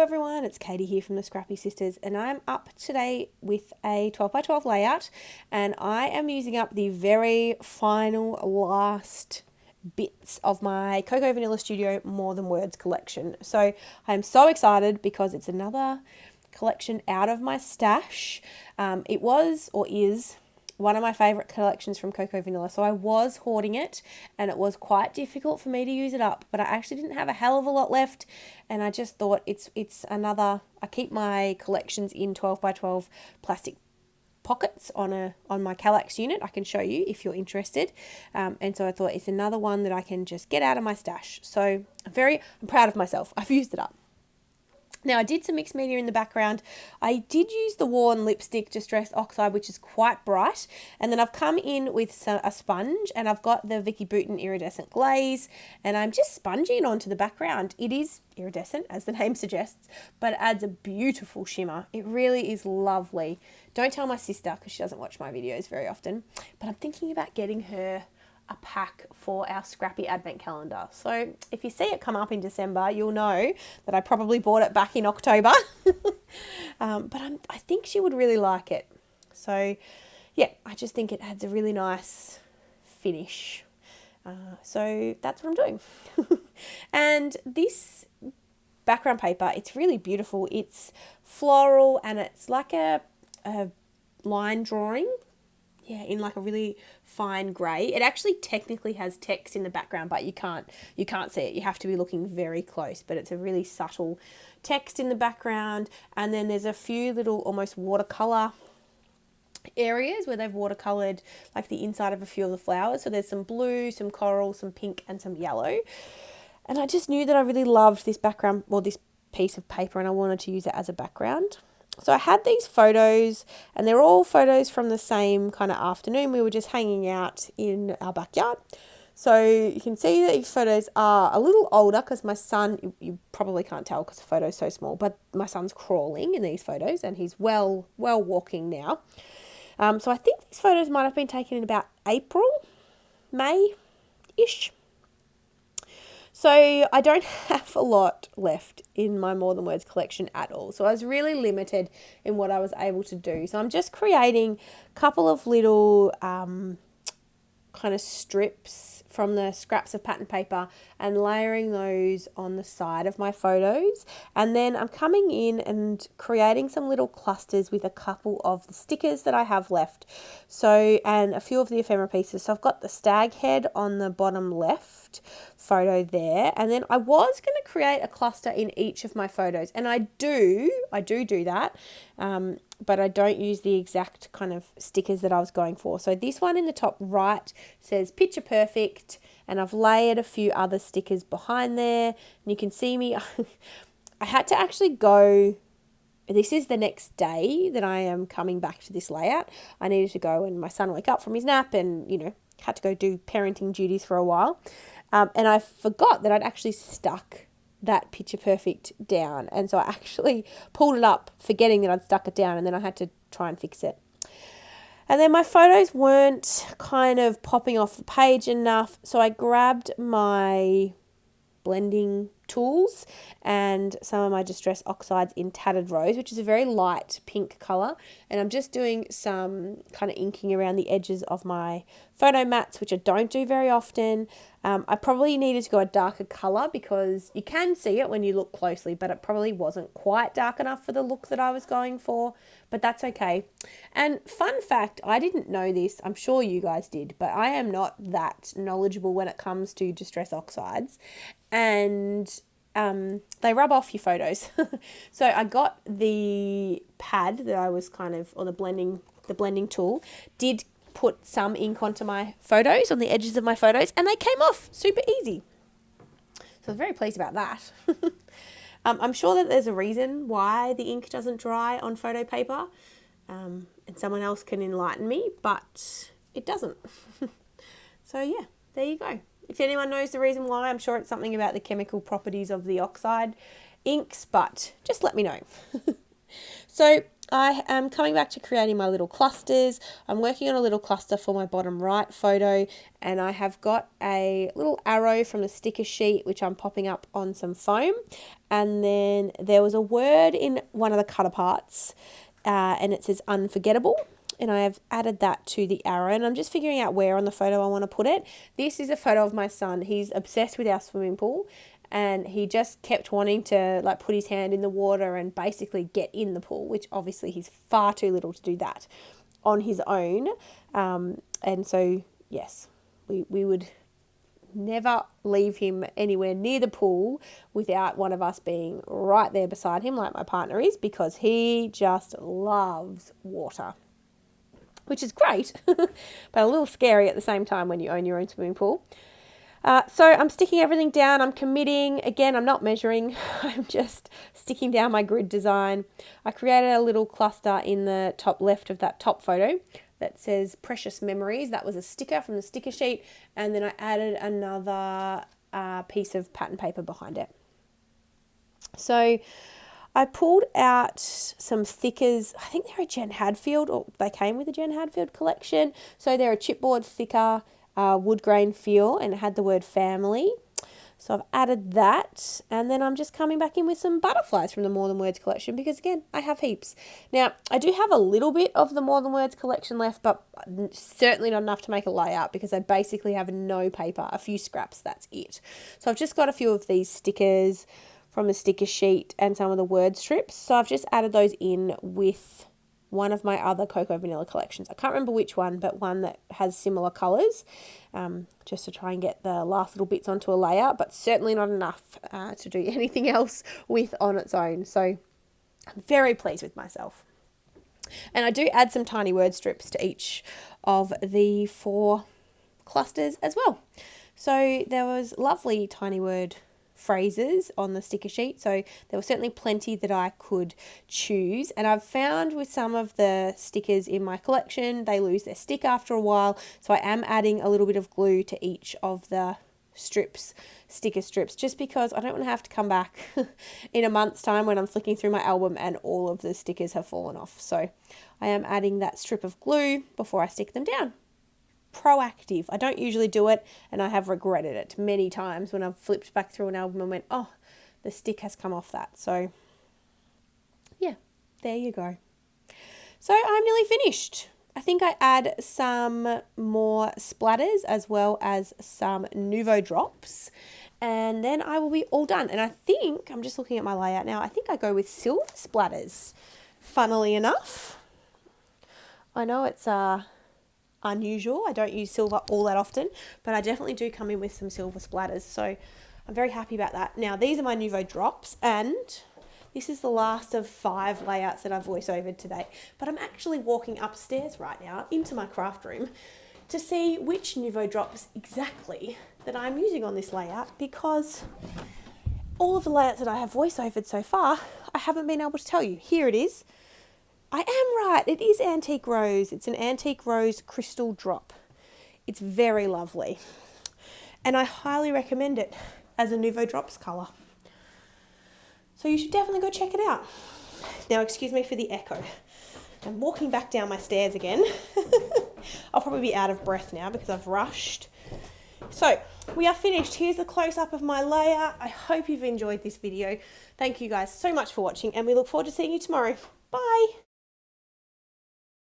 everyone, it's Katie here from the Scrappy Sisters, and I'm up today with a 12 by 12 layout, and I am using up the very final last bits of my Cocoa Vanilla Studio More Than Words collection. So I'm so excited because it's another collection out of my stash. It was or is one of my favourite collections from Cocoa Vanilla. So I was hoarding it and it was quite difficult for me to use it up, but I actually didn't have a hell of a lot left, and I just thought it's another, I keep my collections in 12 by 12 plastic pockets on my Kallax unit. I can show you if you're interested. And so I thought it's another one that I can just get out of my stash. So I'm proud of myself. I've used it up. Now, I did some mixed media in the background. I did use the Worn Lipstick Distress Oxide, which is quite bright. And then I've come in with a sponge, and I've got the Vicky Bouton Iridescent Glaze, and I'm just sponging it onto the background. It is iridescent, as the name suggests, but it adds a beautiful shimmer. It really is lovely. Don't tell my sister, because she doesn't watch my videos very often, but I'm thinking about getting her a pack for our Scrappy Advent calendar. So if you see it come up in December, you'll know that I probably bought it back in October. But I think she would really like it. So yeah, I just think it adds a really nice finish. So that's what I'm doing. And this background paper, it's really beautiful. It's floral and it's like a line drawing. Yeah, in like a really fine grey. It actually technically has text in the background, but you can't see it. You have to be looking very close, but it's a really subtle text in the background. And then there's a few little almost watercolour areas where they've watercoloured like the inside of a few of the flowers. So there's some blue, some coral, some pink and some yellow. And I just knew that I really loved this background, or this piece of paper, and I wanted to use it as a background. So I had these photos, and they're all photos from the same kind of afternoon. We were just hanging out in our backyard. So you can see that these photos are a little older because my son, you probably can't tell because the photo is so small, but my son's crawling in these photos and he's well walking now. So I think these photos might have been taken in about April, May-ish. So I don't have a lot left in my More Than Words collection at all. So I was really limited in what I was able to do. So I'm just creating a couple of little kind of strips from the scraps of pattern paper and layering those on the side of my photos. And then I'm coming in and creating some little clusters with a couple of the stickers that I have left. So, and a few of the ephemera pieces. So I've got the stag head on the bottom left photo there. And then I was going to create a cluster in each of my photos. And I do that. But I don't use the exact kind of stickers that I was going for. So this one in the top right says picture perfect, and I've layered a few other stickers behind there. And you can see me, I had to actually go, this is the next day that I am coming back to this layout. I needed to go and my son woke up from his nap and, had to go do parenting duties for a while. And I forgot that I'd actually stuck that picture perfect down, and so I actually pulled it up forgetting that I'd stuck it down, and then I had to try and fix it. And then my photos weren't kind of popping off the page enough, so I grabbed my blending tools and some of my Distress Oxides in Tattered Rose, which is a very light pink colour, and I'm just doing some kind of inking around the edges of my photo mats, which I don't do very often. I probably needed to go a darker colour because you can see it when you look closely, but it probably wasn't quite dark enough for the look that I was going for, but that's okay. And fun fact, I didn't know this, I'm sure you guys did, but I am not that knowledgeable when it comes to Distress Oxides, and they rub off your photos. So I got the pad that I was or the blending tool, did put some ink onto my photos, on the edges of my photos, and they came off super easy. So I was very pleased about that. I'm sure that there's a reason why the ink doesn't dry on photo paper, and someone else can enlighten me, but it doesn't. So yeah, there you go. If anyone knows the reason why, I'm sure it's something about the chemical properties of the oxide inks, but just let me know. So I am coming back to creating my little clusters. I'm working on a little cluster for my bottom right photo, and I have got a little arrow from the sticker sheet which I'm popping up on some foam, and then there was a word in one of the cut aparts and it says unforgettable, and I have added that to the arrow, and I'm just figuring out where on the photo I want to put it. This is a photo of my son. He's obsessed with our swimming pool, and he just kept wanting to like put his hand in the water and basically get in the pool, which obviously he's far too little to do that on his own. And so, yes, we would never leave him anywhere near the pool without one of us being right there beside him like my partner is, because he just loves water, which is great, but a little scary at the same time when you own your own swimming pool. So I'm sticking everything down. I'm committing. Again, I'm not measuring. I'm just sticking down my grid design. I created a little cluster in the top left of that top photo that says Precious Memories. That was a sticker from the sticker sheet. And then I added another piece of pattern paper behind it. So I pulled out some thickers. I think they're a Jen Hadfield, or they came with a Jen Hadfield collection. So they're a chipboard thicker, wood grain feel, and it had the word family. So I've added that, and then I'm just coming back in with some butterflies from the More Than Words collection, because again, I have heaps. Now, I do have a little bit of the More Than Words collection left, but certainly not enough to make a layout, because I basically have no paper, a few scraps, that's it. So I've just got a few of these stickers from the sticker sheet and some of the word strips. So I've just added those in with one of my other Cocoa Vanilla collections. I can't remember which one, but one that has similar colours, just to try and get the last little bits onto a layout, but certainly not enough to do anything else with on its own. So I'm very pleased with myself. And I do add some tiny word strips to each of the 4 clusters as well. So there was lovely tiny word phrases on the sticker sheet, so there were certainly plenty that I could choose, and I've found with some of the stickers in my collection they lose their stick after a while, so I am adding a little bit of glue to each of the sticker strips, just because I don't want to have to come back in a month's time when I'm flicking through my album and all of the stickers have fallen off. So I am adding that strip of glue before I stick them down. Proactive. I don't usually do it, and I have regretted it many times when I've flipped back through an album and went, oh, the stick has come off that. So yeah, there you go. So I'm nearly finished. I think I add some more splatters as well as some Nouveau drops, and then I will be all done. And I think, I'm just looking at my layout now, I think I go with silver splatters, funnily enough. I know it's unusual. I don't use silver all that often, but I definitely do come in with some silver splatters. So I'm very happy about that. Now, these are my Nouveau drops, and this is the last of 5 layouts that I've voiceovered today. But I'm actually walking upstairs right now into my craft room to see which Nouveau drops exactly that I'm using on this layout, because all of the layouts that I have voiceovered so far, I haven't been able to tell you. Here it is. I am right, it is Antique Rose. It's an Antique Rose crystal drop. It's very lovely, and I highly recommend it as a Nouveau drops colour. So you should definitely go check it out. Now, excuse me for the echo. I'm walking back down my stairs again. I'll probably be out of breath now because I've rushed. So we are finished. Here's a close-up of my layout. I hope you've enjoyed this video. Thank you guys so much for watching, and we look forward to seeing you tomorrow. Bye.